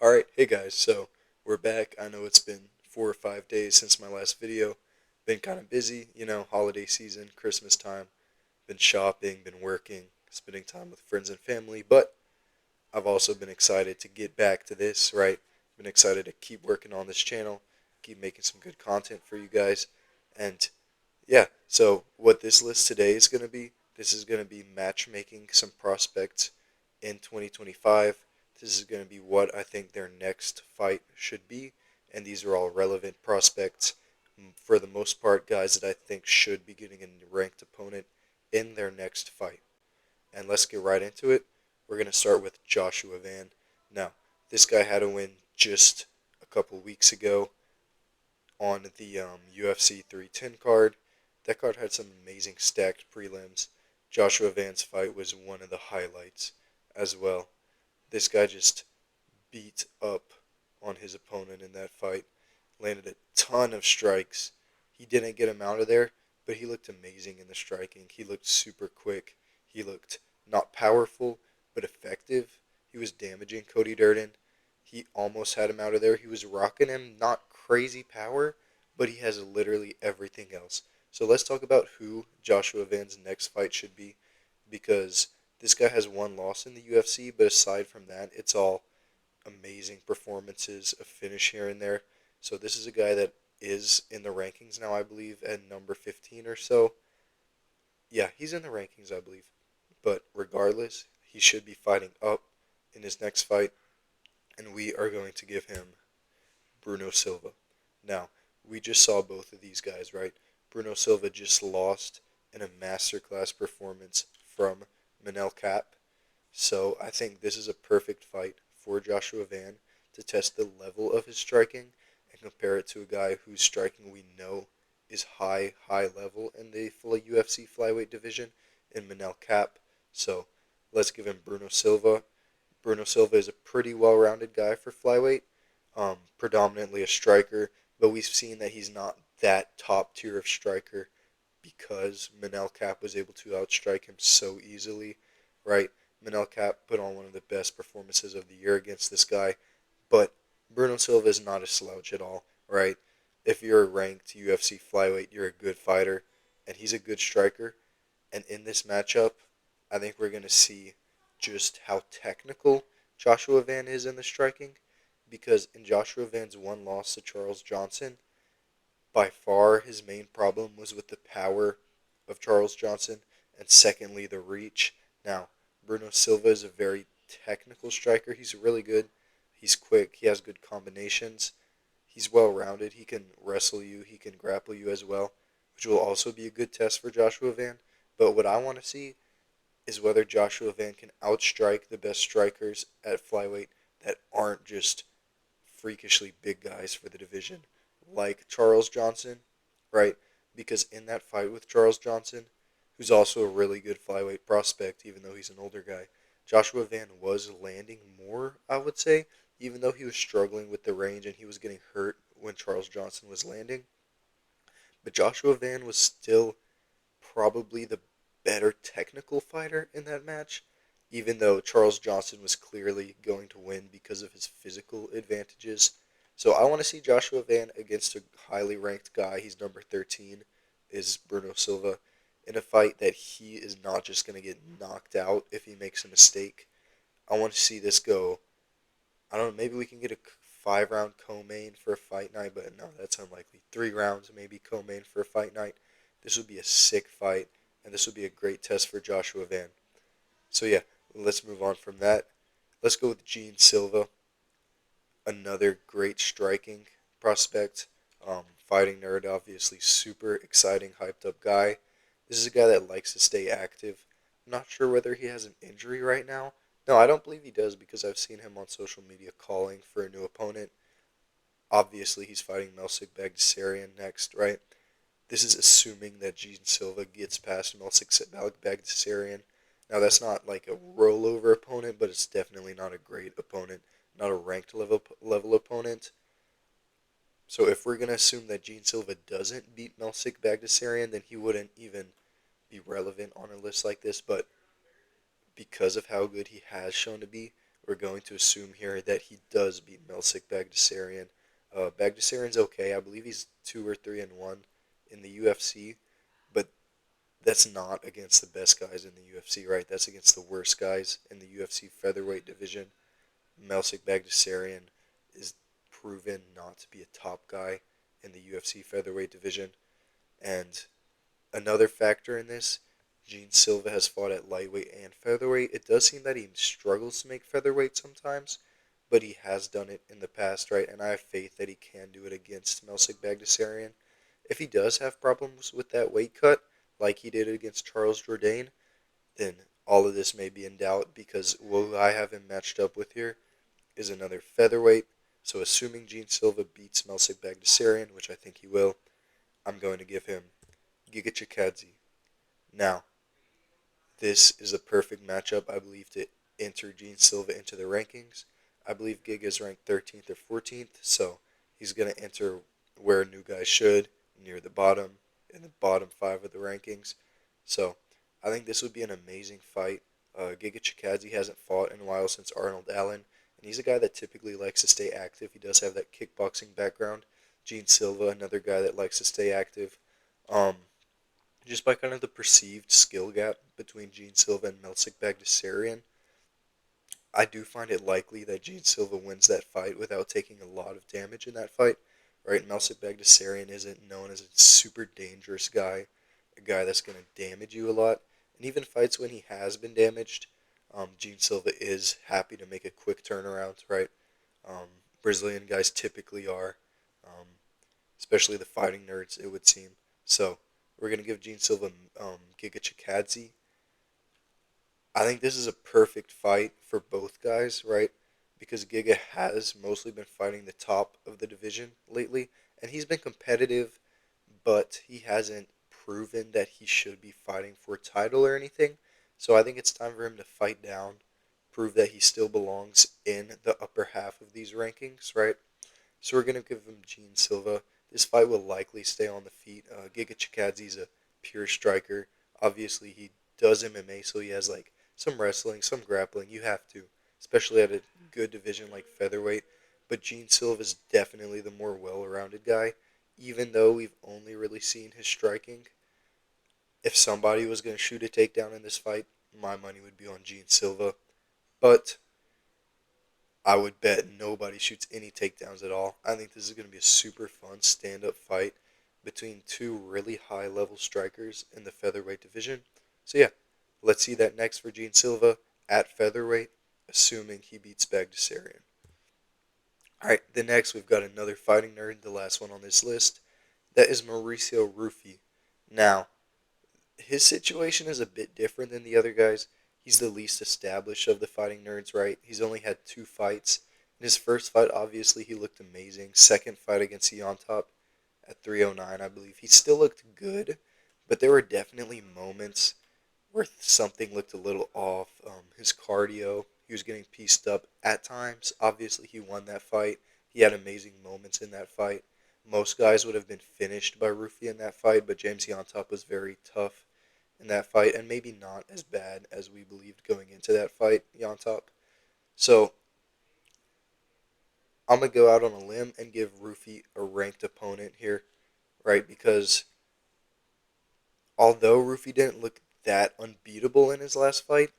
Alright, hey guys, so we're back. I know it's been 4 or 5 days since my last video. Been kind of busy, holiday season, Christmas time. Been shopping, been working, spending time with friends and family, but I've also been excited to get back to this, right? Been excited to keep working on this channel, keep making some good content for you guys. And yeah, so what this list today is going to be, this is going to be matchmaking some prospects in 2025. This is going to be what I think their next fight should be, and these are all relevant prospects. For the most part, guys that I think should be getting a ranked opponent in their next fight. And let's get right into it. We're going to start with Joshua Van. Now, this guy had a win just a couple weeks ago on the UFC 310 card. That card had some amazing stacked prelims. Joshua Van's fight was one of the highlights as well. This guy just beat up on his opponent in that fight. Landed a ton of strikes. He didn't get him out of there, but he looked amazing in the striking. He looked super quick. He looked not powerful, but effective. He was damaging Cody Durden. He almost had him out of there. He was rocking him, not crazy power, but he has literally everything else. So let's talk about who Joshua Van's next fight should be, because this guy has one loss in the UFC, but aside from that, it's all amazing performances, a finish here and there. So this is a guy that is in the rankings now, I believe, at number 15 or so. Yeah, he's in the rankings, I believe. But regardless, he should be fighting up in his next fight, and we are going to give him Bruno Silva. Now, we just saw both of these guys, right? Bruno Silva just lost in a masterclass performance from Manel Cap. So I think this is a perfect fight for Joshua Van to test the level of his striking and compare it to a guy whose striking we know is high level in the full UFC flyweight division in Manel Cap. So let's give him Bruno Silva. Bruno Silva is a pretty well-rounded guy for flyweight, predominantly a striker, but we've seen that he's not that top tier of striker because Manel Cap was able to outstrike him so easily, right? Manel Cap put on one of the best performances of the year against this guy, but Bruno Silva is not a slouch at all, right? If you're a ranked UFC flyweight, you're a good fighter, and he's a good striker. And in this matchup, I think we're going to see just how technical Joshua Van is in the striking, because in Joshua Van's one loss to Charles Johnson, by far his main problem was with the power of Charles Johnson, and secondly, the reach. Now, Bruno Silva is a very technical striker. He's really good. He's quick. He has good combinations. He's well-rounded. He can wrestle you. He can grapple you as well, which will also be a good test for Joshua Van. But what I want to see is whether Joshua Van can outstrike the best strikers at flyweight that aren't just freakishly big guys for the division, like Charles Johnson, right? Because in that fight with Charles Johnson, who's also a really good flyweight prospect, even though he's an older guy, Joshua Van was landing more, I would say, even though he was struggling with the range and he was getting hurt when Charles Johnson was landing. But Joshua Van was still probably the better technical fighter in that match, even though Charles Johnson was clearly going to win because of his physical advantages. So I want to see Joshua Van against a highly ranked guy. He's number 13, is Bruno Silva, in a fight that he is not just going to get knocked out if he makes a mistake. I want to see this go. I don't know, maybe we can get a 5-round co-main for a fight night, but no, that's unlikely. 3 rounds, maybe co-main for a fight night. This would be a sick fight, and this would be a great test for Joshua Van. So yeah, let's move on from that. Let's go with Jean Silva, another great striking prospect. Fighting nerd, obviously super exciting, hyped up guy. This is a guy that likes to stay active. I'm not sure whether he has an injury right now. No, I don't believe he does because I've seen him on social media calling for a new opponent. Obviously, he's fighting Melsik Bagdasaryan next, right? This is assuming that Jean Silva gets past Melsik Bagdasaryan. Now, that's not like a rollover opponent, but it's definitely not a great opponent, not a ranked level opponent. So if we're going to assume that Jean Silva doesn't beat Melsik Bagdasaryan, then he wouldn't even be relevant on a list like this. But because of how good he has shown to be, we're going to assume here that he does beat Melsik Bagdasaryan. Bagdasaryan's okay. I believe he's 2 or 3-1 in the UFC, but that's not against the best guys in the UFC, right? That's against the worst guys in the UFC featherweight division. Melsik Bagdasaryan is proven not to be a top guy in the UFC featherweight division. And another factor in this, Jean Silva has fought at lightweight and featherweight. It does seem that he struggles to make featherweight sometimes, but he has done it in the past, right? And I have faith that he can do it against Melsik Bagdasaryan. If he does have problems with that weight cut, like he did against Charles Jourdain, then all of this may be in doubt because what I have him matched up with here is another featherweight. So assuming Jean Silva beats Melsik Bagdasaryan, which I think he will, I'm going to give him Giga Chazi. Now, this is a perfect matchup, I believe, to enter Jean Silva into the rankings. I believe Giga is ranked 13th or 14th, so he's going to enter where new guys should, near the bottom, in the bottom 5 of the rankings. So I think this would be an amazing fight. Giga Chikadze hasn't fought in a while since Arnold Allen, and he's a guy that typically likes to stay active. He does have that kickboxing background. Jean Silva, another guy that likes to stay active. Um, just by kind of the perceived skill gap between Jean Silva and Melsik Bagdasaryan, I do find it likely that Jean Silva wins that fight without taking a lot of damage in that fight. Right, Melsik Bagdasaryan isn't known as a super dangerous guy, a guy that's going to damage you a lot. And even fights when he has been damaged, Jean Silva is happy to make a quick turnaround, right? Um, Brazilian guys typically are, um, especially the fighting nerds, it would seem. So we're going to give Jean Silva Giga Chikadze. I think this is a perfect fight for both guys, right? Because Giga has mostly been fighting the top of the division lately, and he's been competitive, but he hasn't proven that he should be fighting for a title or anything. So I think it's time for him to fight down, prove that he still belongs in the upper half of these rankings, right? So we're going to give him Jean Silva. This fight will likely stay on the feet. Giga Chikadze is a pure striker. Obviously, he does MMA, so he has like some wrestling, some grappling. You have to, especially at a good division like featherweight. But Jean Silva is definitely the more well-rounded guy, even though we've only really seen his striking. If somebody was going to shoot a takedown in this fight, my money would be on Jean Silva. But I would bet nobody shoots any takedowns at all. I think this is going to be a super fun stand-up fight between two really high-level strikers in the featherweight division. So yeah, let's see that next for Jean Silva at featherweight, assuming he beats Bagdasaryan. Alright, the next we've got another fighting nerd, the last one on this list. That is Mauricio Ruffy. Now, his situation is a bit different than the other guys. He's the least established of the fighting nerds, right? He's only had 2 fights. In his first fight, obviously, he looked amazing. Second fight against Top at 309, I believe. He still looked good, but there were definitely moments where something looked a little off. His cardio, he was getting pieced up at times. Obviously, he won that fight. He had amazing moments in that fight. Most guys would have been finished by Ruffy in that fight, but James Top was very tough in that fight, and maybe not as bad as we believed going into that fight, Top. So I'm gonna go out on a limb and give Ruffy a ranked opponent here, right? Because although Ruffy didn't look that unbeatable in his last fight,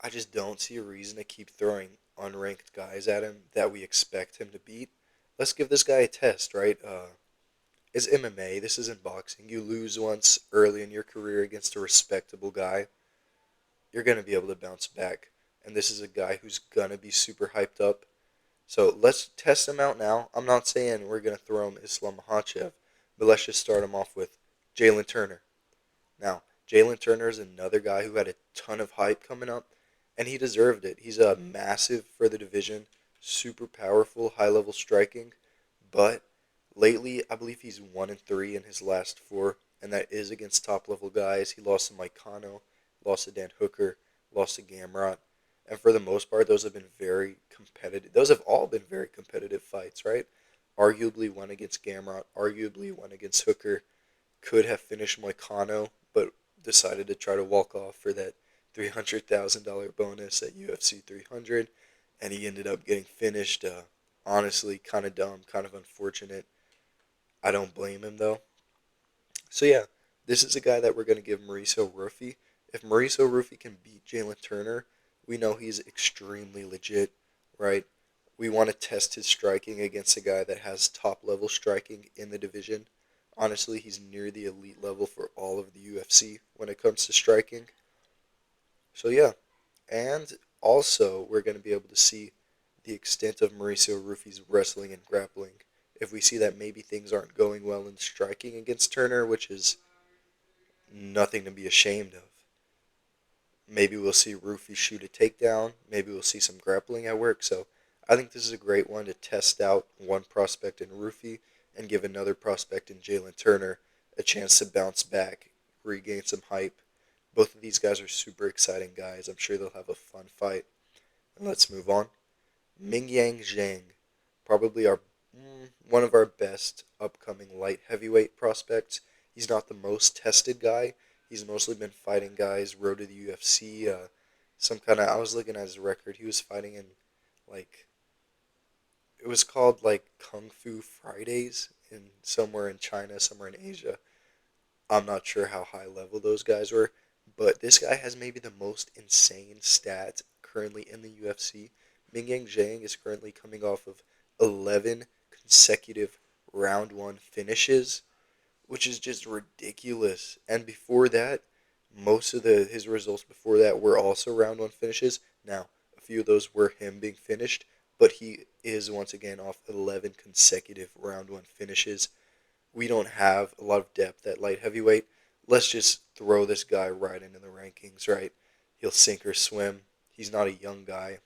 I just don't see a reason to keep throwing unranked guys at him that we expect him to beat. Let's give this guy a test, right? It's MMA. This isn't boxing. You lose once early in your career against a respectable guy, you're going to be able to bounce back. And this is a guy who's going to be super hyped up. So let's test him out now. I'm not saying we're going to throw him Islam Makhachev, but let's just start him off with Jaylen Turner. Now, Jaylen Turner is another guy who had a ton of hype coming up, and he deserved it. He's a massive for the division, super powerful, high-level striking, but lately I believe he's 1-3 in his last 4, and that is against top-level guys. He lost to Mike Cano, lost to Dan Hooker, lost to Gamrot, and for the most part, those have been very competitive. Those have all been very competitive fights, right? Arguably one against Gamrot, arguably one against Hooker, could have finished Moicano, but decided to try to walk off for that $300,000 bonus at UFC 300, and he ended up getting finished. Honestly, kind of dumb, kind of unfortunate. I don't blame him though. So yeah, this is a guy that we're going to give Mauricio Ruffy. If Mauricio Ruffy can beat Jaylen Turner, we know he's extremely legit, right? We want to test his striking against a guy that has top level striking in the division. Honestly, he's near the elite level for all of the UFC when it comes to striking. So yeah, and also we're going to be able to see the extent of Mauricio Ruffy's wrestling and grappling. If we see that maybe things aren't going well in striking against Turner, which is nothing to be ashamed of. Maybe we'll see Ruffy shoot a takedown. Maybe we'll see some grappling at work. So I think this is a great one to test out one prospect in Ruffy and give another prospect in Jaylen Turner a chance to bounce back, regain some hype. Both of these guys are super exciting guys. I'm sure they'll have a fun fight. And let's move on. Mingyang Jang, probably our one of our best upcoming light heavyweight prospects. He's not the most tested guy. He's mostly been fighting guys, road to the UFC. Some kind of, I was looking at his record. He was fighting in, like, it was called, like, Kung Fu Fridays in somewhere in China, somewhere in Asia. I'm not sure how high level those guys were, but this guy has maybe the most insane stats currently in the UFC. Mingyang Jang is currently coming off of 11 consecutive round one finishes, which is just ridiculous. And before that, most of his results before that were also round one finishes. Now, a few of those were him being finished, but he is once again off 11 consecutive round one finishes. We don't have a lot of depth at light heavyweight. Let's just throw this guy right into the rankings, right? He'll sink or swim. He's not a young guy.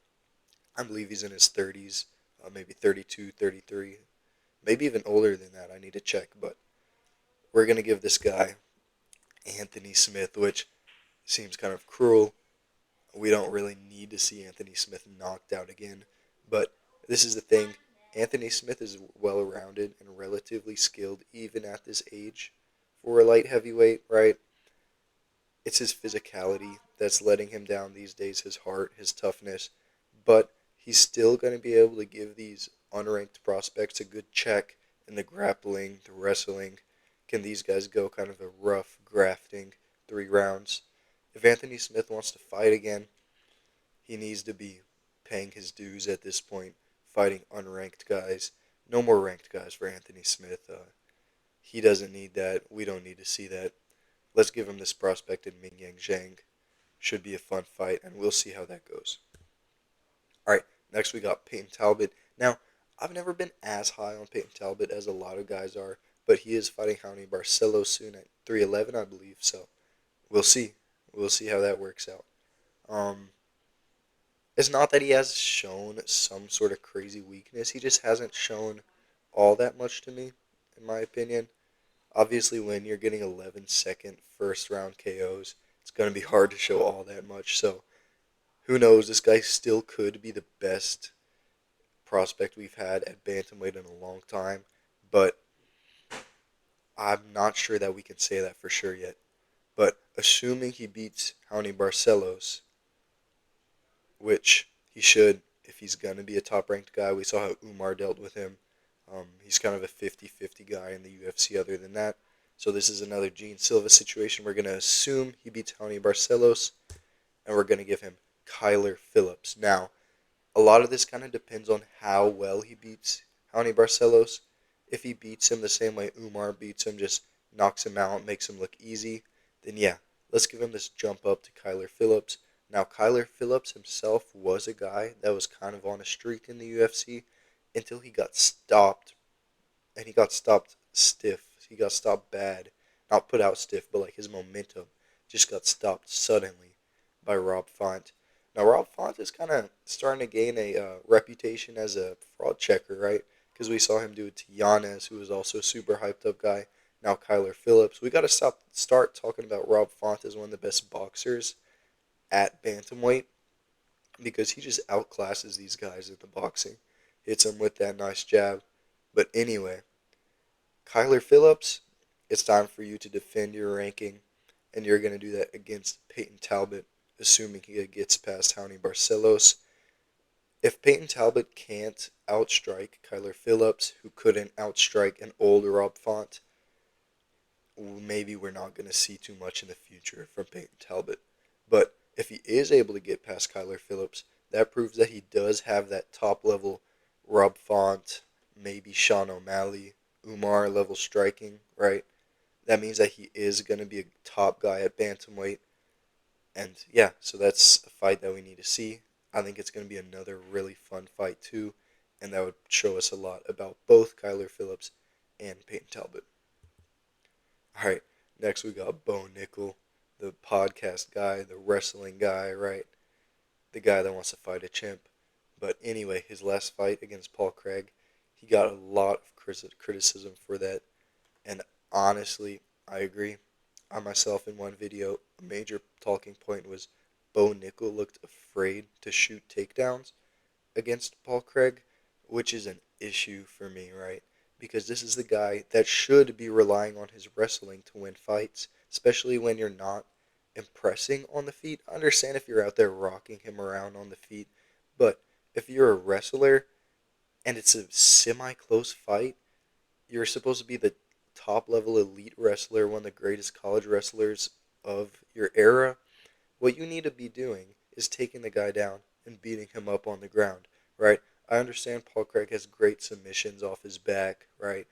I believe he's in his 30s, maybe 32, 33, maybe even older than that. I need to check, but we're going to give this guy Anthony Smith, which seems kind of cruel. We don't really need to see Anthony Smith knocked out again, but this is the thing. Anthony Smith is well-rounded and relatively skilled even at this age for a light heavyweight, right? It's his physicality that's letting him down these days, his heart, his toughness, but he's still going to be able to give these unranked prospects a good check in the grappling, the wrestling. Can these guys go kind of a rough grafting 3 rounds? If Anthony Smith wants to fight again, he needs to be paying his dues at this point, fighting unranked guys. No more ranked guys for Anthony Smith. He doesn't need that. We don't need to see that. Let's give him this prospect in Mingyang Jang. Should be a fun fight, and we'll see how that goes. Alright, next we got Payton Talbott. Now, I've never been as high on Payton Talbott as a lot of guys are, but he is fighting Raul Barcelo soon at 311, I believe, so we'll see. We'll see how that works out. Um, it's not that he has shown some sort of crazy weakness. He just hasn't shown all that much to me, in my opinion. Obviously, when you're getting 11-second first round KOs, it's going to be hard to show all that much. So, who knows? This guy still could be the best prospect we've had at bantamweight in a long time, but I'm not sure that we can say that for sure yet. But assuming he beats Raul Barcelos, which he should if he's going to be a top-ranked guy. We saw how Umar dealt with him. He's kind of a 50-50 guy in the UFC other than that. So this is another Jean Silva situation. We're going to assume he beats Raul Barcelos, and we're going to give him Kyler Phillips. Now, a lot of this kind of depends on how well he beats Raul Barcelos. If he beats him the same way Umar beats him, just knocks him out, makes him look easy, then yeah, let's give him this jump up to Kyler Phillips. Now, Kyler Phillips himself was a guy that was kind of on a streak in the UFC until he got stopped, and he got stopped stiff. He got stopped bad. Not put out stiff, but like his momentum just got stopped suddenly by Rob Font. Now, Rob Font is kind of starting to gain a reputation as a fraud checker, right? Because we saw him do it to Yanez, who was also a super hyped up guy. Now, Kyler Phillips. We got to start talking about Rob Font as one of the best boxers at bantamweight because he just outclasses these guys in the boxing. Hits them with that nice jab. But anyway, Kyler Phillips, it's time for you to defend your ranking, and you're going to do that against Payton Talbott, assuming he gets past Johnny Barcelos. If Payton Talbot can't outstrike Kyler Phillips, who couldn't outstrike an old Rob Font, maybe we're not going to see too much in the future from Payton Talbot. But if he is able to get past Kyler Phillips, that proves that he does have that top level Rob Font, maybe Sean O'Malley, Umar level striking, right? That means that he is going to be a top guy at bantamweight. And yeah, so that's a fight that we need to see. I think it's going to be another really fun fight too, and that would show us a lot about both Kyler Phillips and Payton Talbot. All right, next we got Bo Nickal, the podcast guy, the wrestling guy, right? The guy that wants to fight a chimp. But anyway, his last fight against Paul Craig, he got a lot of criticism for that. And honestly, I agree. I myself, in one video, a major talking point was Bo Nickal looked afraid to shoot takedowns against Paul Craig, which is an issue for me, right? Because this is the guy that should be relying on his wrestling to win fights, especially when you're not impressing on the feet. I understand if you're out there rocking him around on the feet, but if you're a wrestler and it's a semi-close fight, you're supposed to be the top level elite wrestler, one of the greatest college wrestlers of your era. What you need to be doing is taking the guy down and beating him up on the ground, right? I understand Paul Craig has great submissions off his back, right?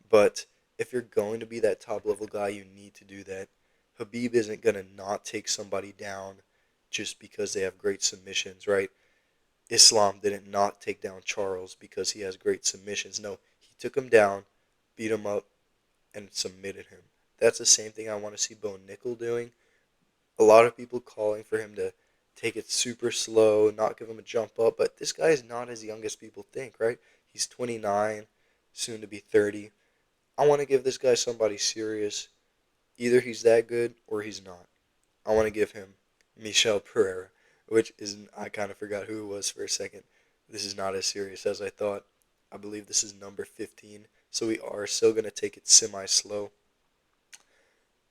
But if you're going to be that top level guy, you need to do that. Khabib isn't going to not take somebody down just because they have great submissions, right? Islam didn't not take down Charles because he has great submissions. No, he took him down, beat him up, and submitted him. That's the same thing I want to see Bo Nickal doing. A lot of people calling for him to take it super slow, not give him a jump up, but this guy is not as young as people think, right? He's 29, soon to be 30. I want to give this guy somebody serious. Either he's that good or he's not. I want to give him Michel Pereira, which is, I kind of forgot who it was for a second. This is not as serious as I thought. I believe this is number 15, so we are still going to take it semi-slow.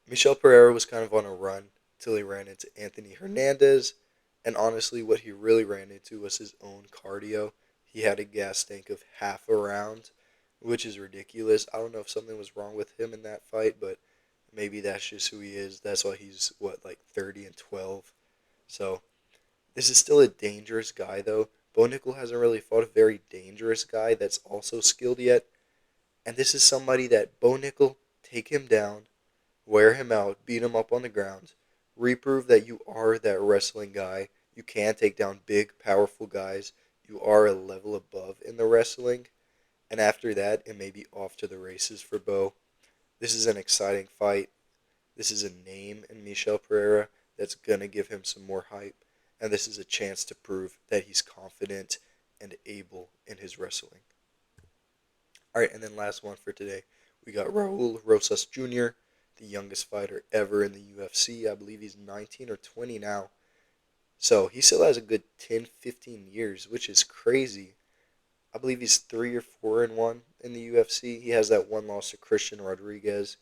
Michel Pereira was kind of on a run till he ran into Anthony Hernandez, and honestly, what he really ran into was his own cardio. He had a gas tank of half a round, which is ridiculous. I don't know if something was wrong with him in that fight, but maybe that's just who he is. That's why he's, like 30-12. So, this is still a dangerous guy, though. Bo Nickal hasn't really fought a very dangerous guy that's also skilled yet. And this is somebody that Bo Nickal, take him down, wear him out, beat him up on the ground, reprove that you are that wrestling guy. You can take down big, powerful guys. You are a level above in the wrestling. And after that, it may be off to the races for Bo. This is an exciting fight. This is a name in Michel Pereira that's going to give him some more hype. And this is a chance to prove that he's confident and able in his wrestling. All right, and then last one for today. We got Raul Rosas Jr., the youngest fighter ever in the UFC. I believe he's 19 or 20 now. So he still has a good 10, 15 years, which is crazy. I believe he's 3 or 4-1 in the UFC. He has that one loss to Christian Rodriguez,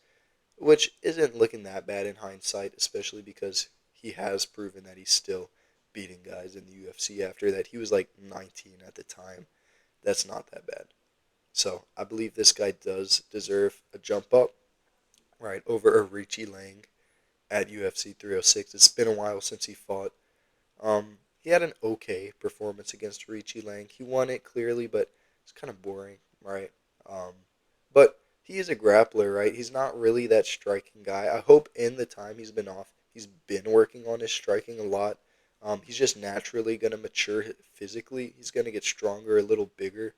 which isn't looking that bad in hindsight, especially because he has proven that he's still beating guys in the UFC after that. He was like 19 at the time. That's not that bad. So I believe this guy does deserve a jump up, right, over a Richie Lang at UFC 306. It's been a while since he fought. He had an okay performance against Richie Lang. He won it clearly, but it's kind of boring, right? But he is a grappler, right? He's not really that striking guy. I hope in the time he's been off, he's been working on his striking a lot. He's just naturally going to mature physically. He's going to get stronger, a little bigger.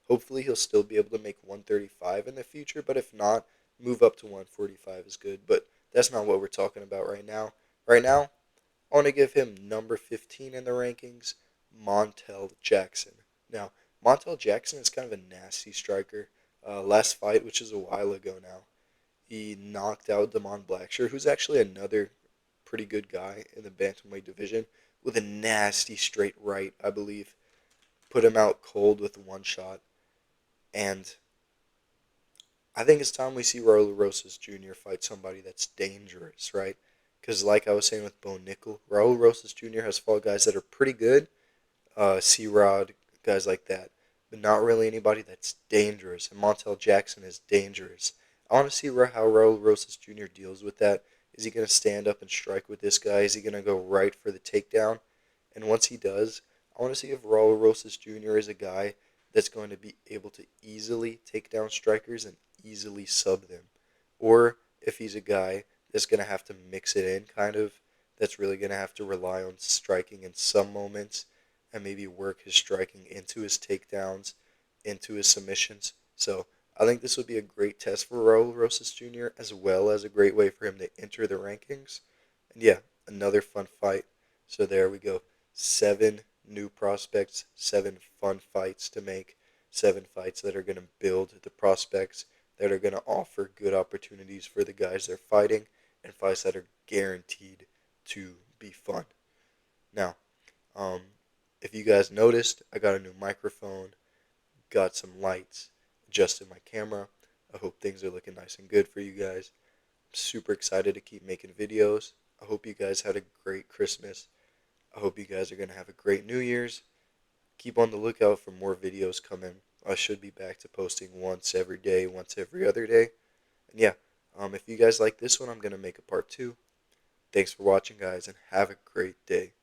Hopefully he'll still be able to make 135 in the future, but if not, move up to 145 is good. But that's not what we're talking about right now. Right now, I want to give him number 15 in the rankings, Montel Jackson. Now, Montel Jackson is kind of a nasty striker. Last fight, which is a while ago now, he knocked out Damon Blackshear, who's actually another pretty good guy in the bantamweight division, with a nasty straight right, I believe. Put him out cold with one shot. And I think it's time we see Raul Rosas Jr. fight somebody that's dangerous, right? Because like I was saying with Bo Nickal, Raul Rosas Jr. has fought guys that are pretty good, C-Rod, guys like that, but not really anybody that's dangerous. And Montel Jackson is dangerous. I want to see how Raul Rosas Jr. deals with that. Is he going to stand up and strike with this guy? Is he going to go right for the takedown? And once he does, I want to see if Raul Rosas Jr. is a guy that's going to be able to easily take down strikers and easily sub them. Or if he's a guy that's going to have to mix it in, kind of, that's really going to have to rely on striking in some moments and maybe work his striking into his takedowns, into his submissions. So I think this would be a great test for Raul Rosas Jr. as well as a great way for him to enter the rankings. And yeah, another fun fight. So there we go. 7 new prospects, 7 fun fights to make, 7 fights that are going to build the prospects, that are going to offer good opportunities for the guys they're fighting, and fights that are guaranteed to be fun. Now, um, if you guys noticed, I got a new microphone, got some lights, adjusted my camera. I hope things are looking nice and good for you guys. I'm super excited to keep making videos. I hope you guys had a great Christmas. I hope you guys are going to have a great New Year's. Keep on the lookout for more videos coming. I should be back to posting once every day, once every other day. And yeah, if you guys like this one, I'm going to make a part 2. Thanks for watching, guys, and have a great day.